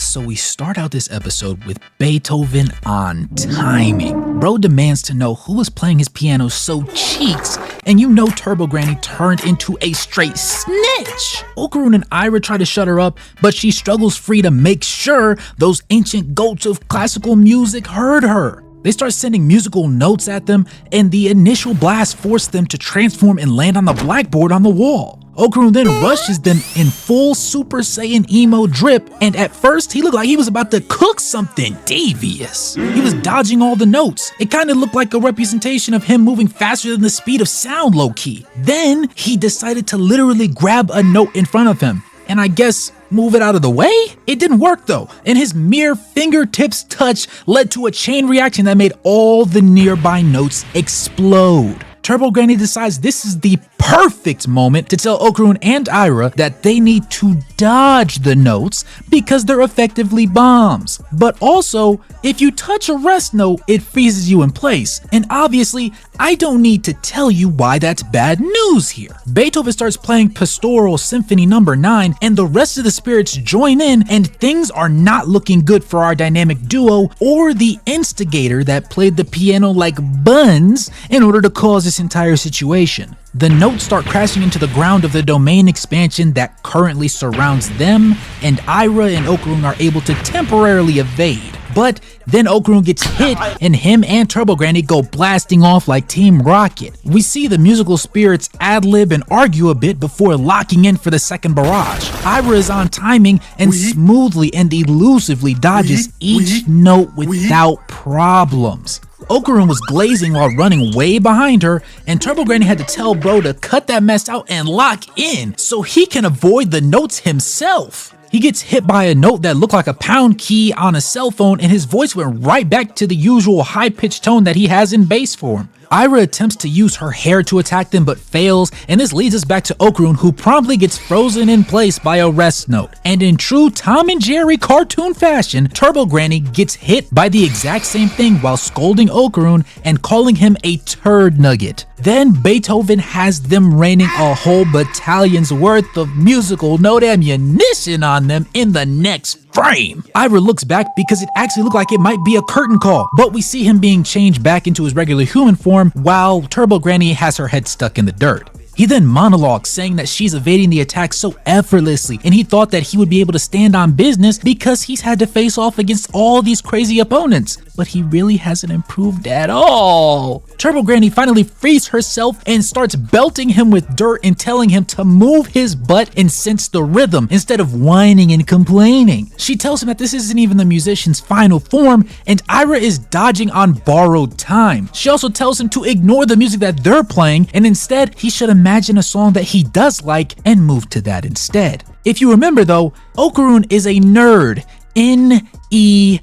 So we start out this episode with Beethoven on timing. Bro demands to know who was playing his piano so cheeks, and you know Turbo Granny turned into a straight snitch. Okarun and Aira try to shut her up, but she struggles free to make sure those ancient goats of classical music heard her. They start sending musical notes at them, and the initial blast forced them to transform and land on the blackboard on the wall. Okarun then rushes them in full Super Saiyan emo drip, and at first he looked like he was about to cook something devious. He was dodging all the notes. It kind of looked like a representation of him moving faster than the speed of sound low-key. Then he decided to literally grab a note in front of him, and I guess move it out of the way? It didn't work though, and his mere fingertips touch led to a chain reaction that made all the nearby notes explode. Turbo Granny decides this is the perfect moment to tell Okarun and Aira that they need to dodge the notes because they're effectively bombs. But also, if you touch a rest note, it freezes you in place. And obviously, I don't need to tell you why that's bad news here. Beethoven starts playing Pastoral Symphony No. 9, and the rest of the spirits join in, and things are not looking good for our dynamic duo or the instigator that played the piano like buns in order to cause this entire situation. The notes start crashing into the ground of the domain expansion that currently surrounds them, and Aira and Okarun are able to temporarily evade. But then Okarun gets hit, and him and Turbo Granny go blasting off like Team Rocket. We see the musical spirits ad-lib and argue a bit before locking in for the second barrage. Aira is on timing and smoothly and elusively dodges each note without problems. Okarun was glazing while running way behind her, and Turbo Granny had to tell bro to cut that mess out and lock in so he can avoid the notes himself. He gets hit by a note that looked like a pound key on a cell phone, and his voice went right back to the usual high-pitched tone that he has in bass form. Aira attempts to use her hair to attack them but fails, and this leads us back to Okarun, who promptly gets frozen in place by a rest note. And in true Tom and Jerry cartoon fashion, Turbo Granny gets hit by the exact same thing while scolding Okarun and calling him a turd nugget. Then Beethoven has them raining a whole battalion's worth of musical note ammunition on them in the next frame. Aira looks back because it actually looked like it might be a curtain call, but we see him being changed back into his regular human form while Turbo Granny has her head stuck in the dirt. He then monologues saying that she's evading the attack so effortlessly, and he thought that he would be able to stand on business because he's had to face off against all these crazy opponents, but he really hasn't improved at all. Turbo Granny finally frees herself and starts belting him with dirt and telling him to move his butt and sense the rhythm instead of whining and complaining. She tells him that this isn't even the musician's final form, and Aira is dodging on borrowed time. She also tells him to ignore the music that they're playing, and instead he should imagine a song that he does like and move to that instead. If you remember though, Okarun is a nerd, N-E-R-D,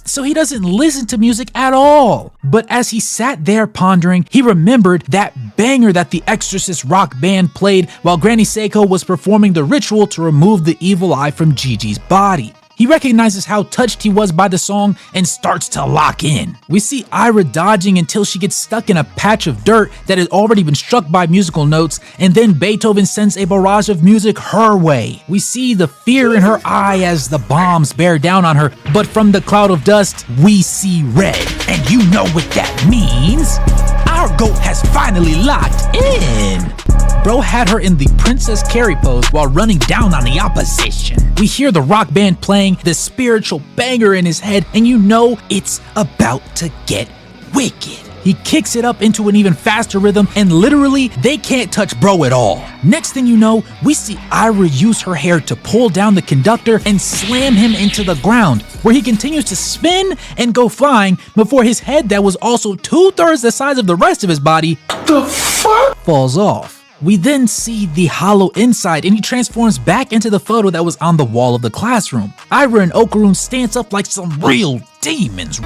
so he doesn't listen to music at all. But as he sat there pondering, he remembered that banger that the Exorcist rock band played while Granny Seiko was performing the ritual to remove the evil eye from Gigi's body. He recognizes how touched he was by the song and starts to lock in. We see Aira dodging until she gets stuck in a patch of dirt that had already been struck by musical notes, and then Beethoven sends a barrage of music her way. We see the fear in her eye as the bombs bear down on her, but from the cloud of dust, we see red. And you know what that means. Our goat has finally locked in. Bro had her in the Princess Carrie pose while running down on the opposition. We hear the rock band playing the spiritual banger in his head, and you know it's about to get wicked. He kicks it up into an even faster rhythm, and literally they can't touch bro at all. Next thing you know, we see Aira use her hair to pull down the conductor and slam him into the ground, where he continues to spin and go flying before his head, that was also 2/3 the size of the rest of his body, falls off. We then see the hollow inside, and he transforms back into the photo that was on the wall of the classroom. Aira and Okarun stance up like some real demons.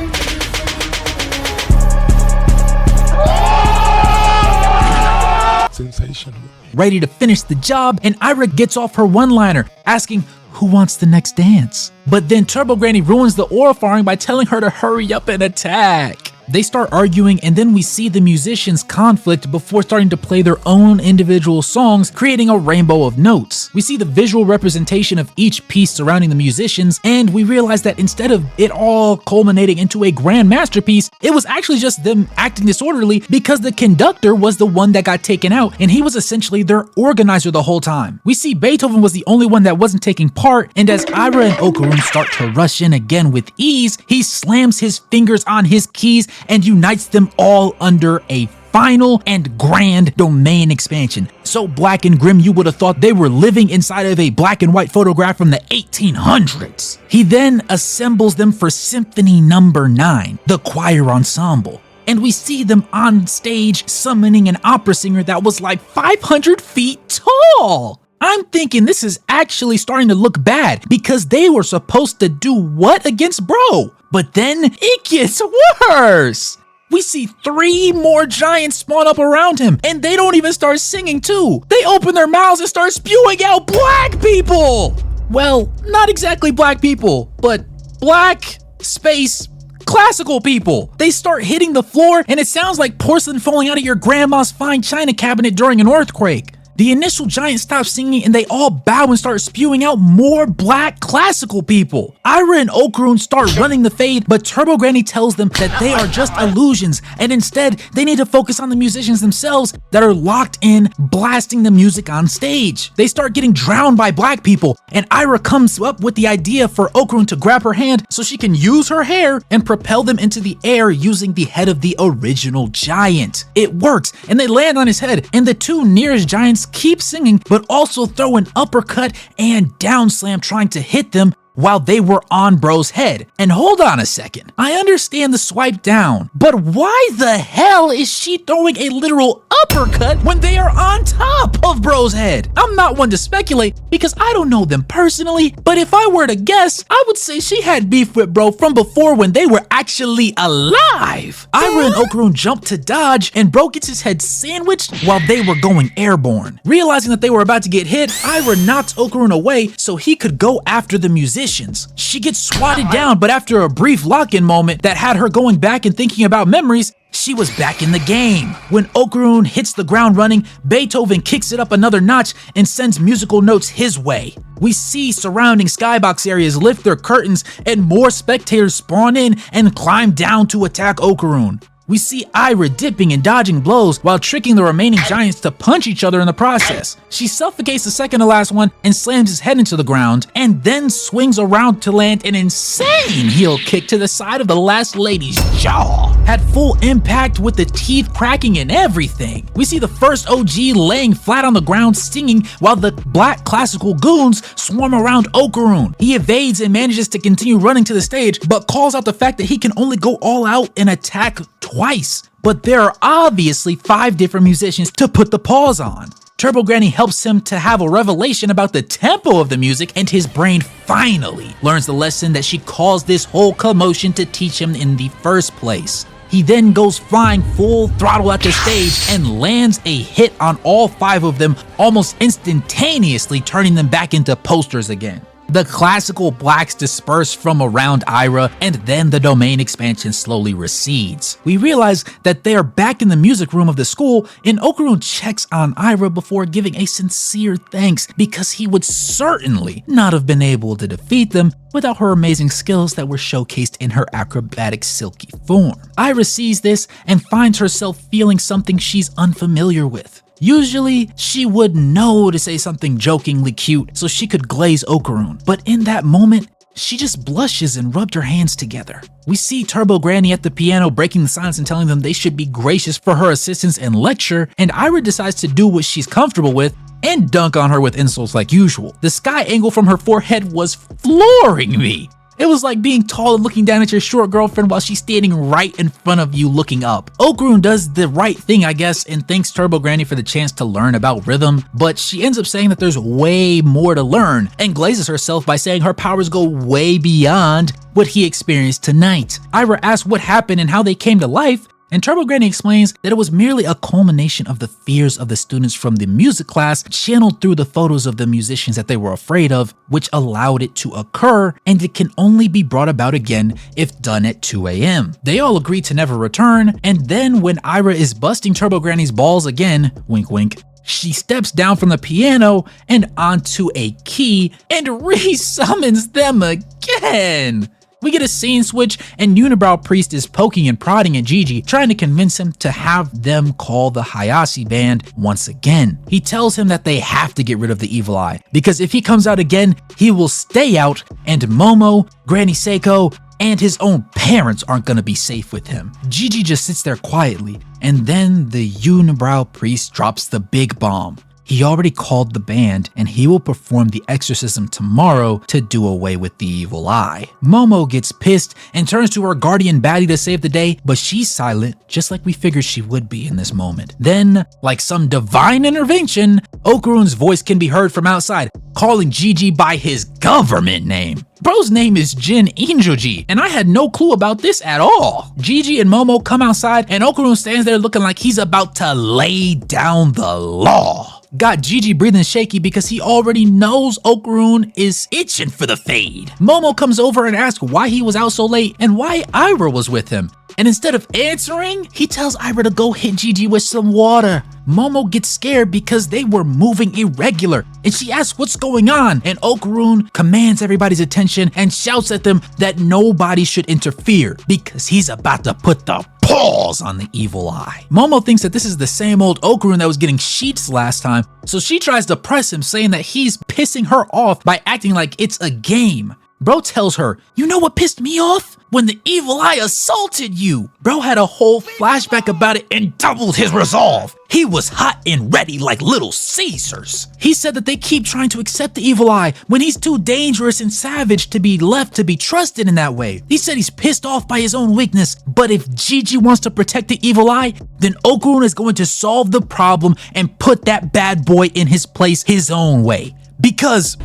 Sensational. Ready to finish the job, and Aira gets off her one-liner, asking who wants the next dance. But then Turbo Granny ruins the aura firing by telling her to hurry up and attack. They start arguing, and then we see the musicians conflict before starting to play their own individual songs, creating a rainbow of notes. We see the visual representation of each piece surrounding the musicians, and we realize that instead of it all culminating into a grand masterpiece, it was actually just them acting disorderly because the conductor was the one that got taken out, and he was essentially their organizer the whole time. We see Beethoven was the only one that wasn't taking part, and as Aira and Okarun start to rush in again with ease, he slams his fingers on his keys and unites them all under a final and grand domain expansion. So black and grim you would have thought they were living inside of a black and white photograph from the 1800s. He then assembles them for Symphony Number 9, the choir ensemble. And we see them on stage summoning an opera singer that was like 500 feet tall. I'm thinking this is actually starting to look bad because they were supposed to do what against Bro? But then it gets worse. We see 3 more giants spawn up around him, and they don't even start singing too. They open their mouths and start spewing out black people. Well, not exactly black people, but black space classical people. They start hitting the floor, and it sounds like porcelain falling out of your grandma's fine china cabinet during an earthquake. The initial giant stops singing and they all bow and start spewing out more black classical people. Aira and Okarun start running the fade, but Turbo Granny tells them that they are just illusions and instead they need to focus on the musicians themselves that are locked in blasting the music on stage. They start getting drowned by black people and Aira comes up with the idea for Okarun to grab her hand so she can use her hair and propel them into the air using the head of the original giant. It works and they land on his head and the 2 nearest giants keep singing but also throw an uppercut and down slam trying to hit them while they were on Bro's head. And hold on a second, I understand the swipe down, but why the hell is she throwing a literal uppercut when they are on top of Bro's head? I'm not one to speculate because I don't know them personally, but if I were to guess, I would say she had beef with Bro from before when they were actually alive. Aira and Okarun jump to dodge and Bro gets his head sandwiched while they were going airborne. Realizing that they were about to get hit, Aira knocks Okarun away so he could go after the musicians. She gets swatted down, but after a brief lock-in moment that had her going back and thinking about memories, she was back in the game. When Okarun hits the ground running, Beethoven kicks it up another notch and sends musical notes his way. We see surrounding skybox areas lift their curtains and more spectators spawn in and climb down to attack Okarun. We see Aira dipping and dodging blows while tricking the remaining giants to punch each other in the process. She suffocates the second to last one and slams his head into the ground, and then swings around to land an insane heel kick to the side of the last lady's jaw. Had full impact with the teeth cracking and everything. We see the first OG laying flat on the ground singing while the black classical goons swarm around Okarun. He evades and manages to continue running to the stage, but calls out the fact that he can only go all out and attack twice. But there are obviously 5 different musicians to put the pause on. Turbo Granny helps him to have a revelation about the tempo of the music, and his brain finally learns the lesson that she caused this whole commotion to teach him in the first place. He then goes flying full throttle at the stage and lands a hit on all 5 of them, almost instantaneously turning them back into posters again. The classical blacks disperse from around Aira, and then the domain expansion slowly recedes. We realize that they are back in the music room of the school, and Okarun checks on Aira before giving a sincere thanks because he would certainly not have been able to defeat them without her amazing skills that were showcased in her acrobatic silky form. Aira sees this and finds herself feeling something she's unfamiliar with. Usually, she would know to say something jokingly cute so she could glaze Okarun, but in that moment, she just blushes and rubbed her hands together. We see Turbo Granny at the piano breaking the silence and telling them they should be gracious for her assistance and lecture, and Aira decides to do what she's comfortable with and dunk on her with insults like usual. The sky angle from her forehead was flooring me. It was like being tall and looking down at your short girlfriend while she's standing right in front of you looking up. Okarun does the right thing, I guess, and thanks Turbo Granny for the chance to learn about rhythm, but she ends up saying that there's way more to learn and glazes herself by saying her powers go way beyond what he experienced tonight. Aira asks what happened and how they came to life, And Turbo Granny explains that it was merely a culmination of the fears of the students from the music class channeled through the photos of the musicians that they were afraid of, which allowed it to occur, and it can only be brought about again if done at 2 a.m. They all agree to never return, and then when Aira is busting Turbo Granny's balls again, wink wink, she steps down from the piano and onto a key and re-summons them again. We get a scene switch and Unibrow Priest is poking and prodding at Gigi, trying to convince him to have them call the Hayase band once again. He tells him that they have to get rid of the evil eye, because if he comes out again, he will stay out, and Momo, Granny Seiko, and his own parents aren't gonna be safe with him. Gigi just sits there quietly, and then the Unibrow Priest drops the big bomb. He already called the band, and he will perform the exorcism tomorrow to do away with the evil eye. Momo gets pissed and turns to her guardian baddie to save the day, but she's silent, just like we figured she would be in this moment. Then, like some divine intervention, Okarun's voice can be heard from outside, calling Gigi by his government name. Bro's name is Jin Injoji, and I had no clue about this at all. Gigi and Momo come outside, and Okarun stands there looking like he's about to lay down the law. Got Gigi breathing shaky because he already knows Okarun is itching for the fade. Momo comes over and asks why he was out so late and why Aira was with him. And instead of answering, he tells Aira to go hit Gigi with some water. Momo gets scared because they were moving irregular, and she asks what's going on, and Okarun commands everybody's attention and shouts at them that nobody should interfere because he's about to put the paws on the evil eye. Momo thinks that this is the same old Okarun that was getting sheets last time, so she tries to press him, saying that he's pissing her off by acting like it's a game. Bro tells her, "You know what pissed me off? When the evil eye assaulted you." Bro had a whole flashback about it and doubled his resolve. He was hot and ready like Little Caesars. He said that they keep trying to accept the evil eye when he's too dangerous and savage to be left to be trusted in that way. He said he's pissed off by his own weakness, but if Gigi wants to protect the evil eye, then Okarun is going to solve the problem and put that bad boy in his place his own way. Because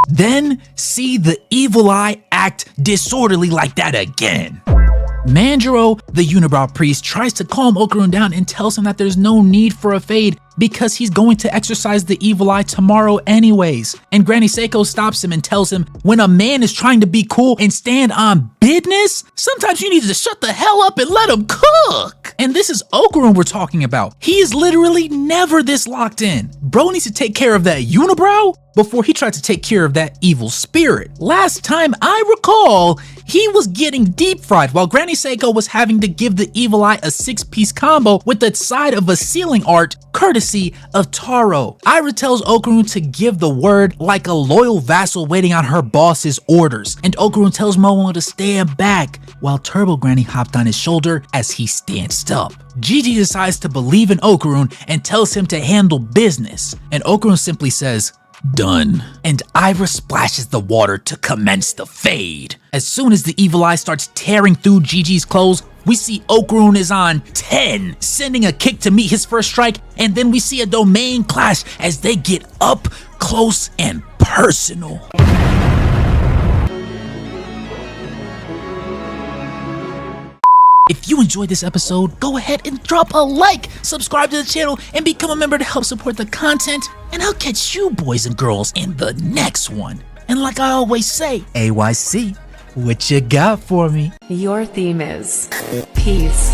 then see the evil eye act disorderly like that again. Manjiro, the Unibrow Priest, tries to calm Okarun down and tells him that there's no need for a fade because he's going to exorcise the evil eye tomorrow anyways. And Granny Seiko stops him and tells him when a man is trying to be cool and stand on business, sometimes you need to shut the hell up and let him cook. And this is Okarun we're talking about. He is literally never this locked in. Bro needs to take care of that Unibrow before he tried to take care of that evil spirit. Last time I recall, he was getting deep fried while Granny Seiko was having to give the evil eye a 6-piece combo with the side of a ceiling art courtesy of Taro. Aira tells Okarun to give the word like a loyal vassal waiting on her boss's orders, and Okarun tells Momo to stand back while Turbo Granny hopped on his shoulder as he stanced up. Gigi decides to believe in Okarun and tells him to handle business, and Okarun simply says, "Done." And Aira splashes the water to commence the fade. As soon as the evil eye starts tearing through Gigi's clothes, we see Okarun is on 10, sending a kick to meet his first strike, and then we see a domain clash as they get up close and personal. If you enjoyed this episode, go ahead and drop a like, subscribe to the channel, and become a member to help support the content, and I'll catch you boys and girls in the next one. And like I always say, AYC, what you got for me? Your theme is peace.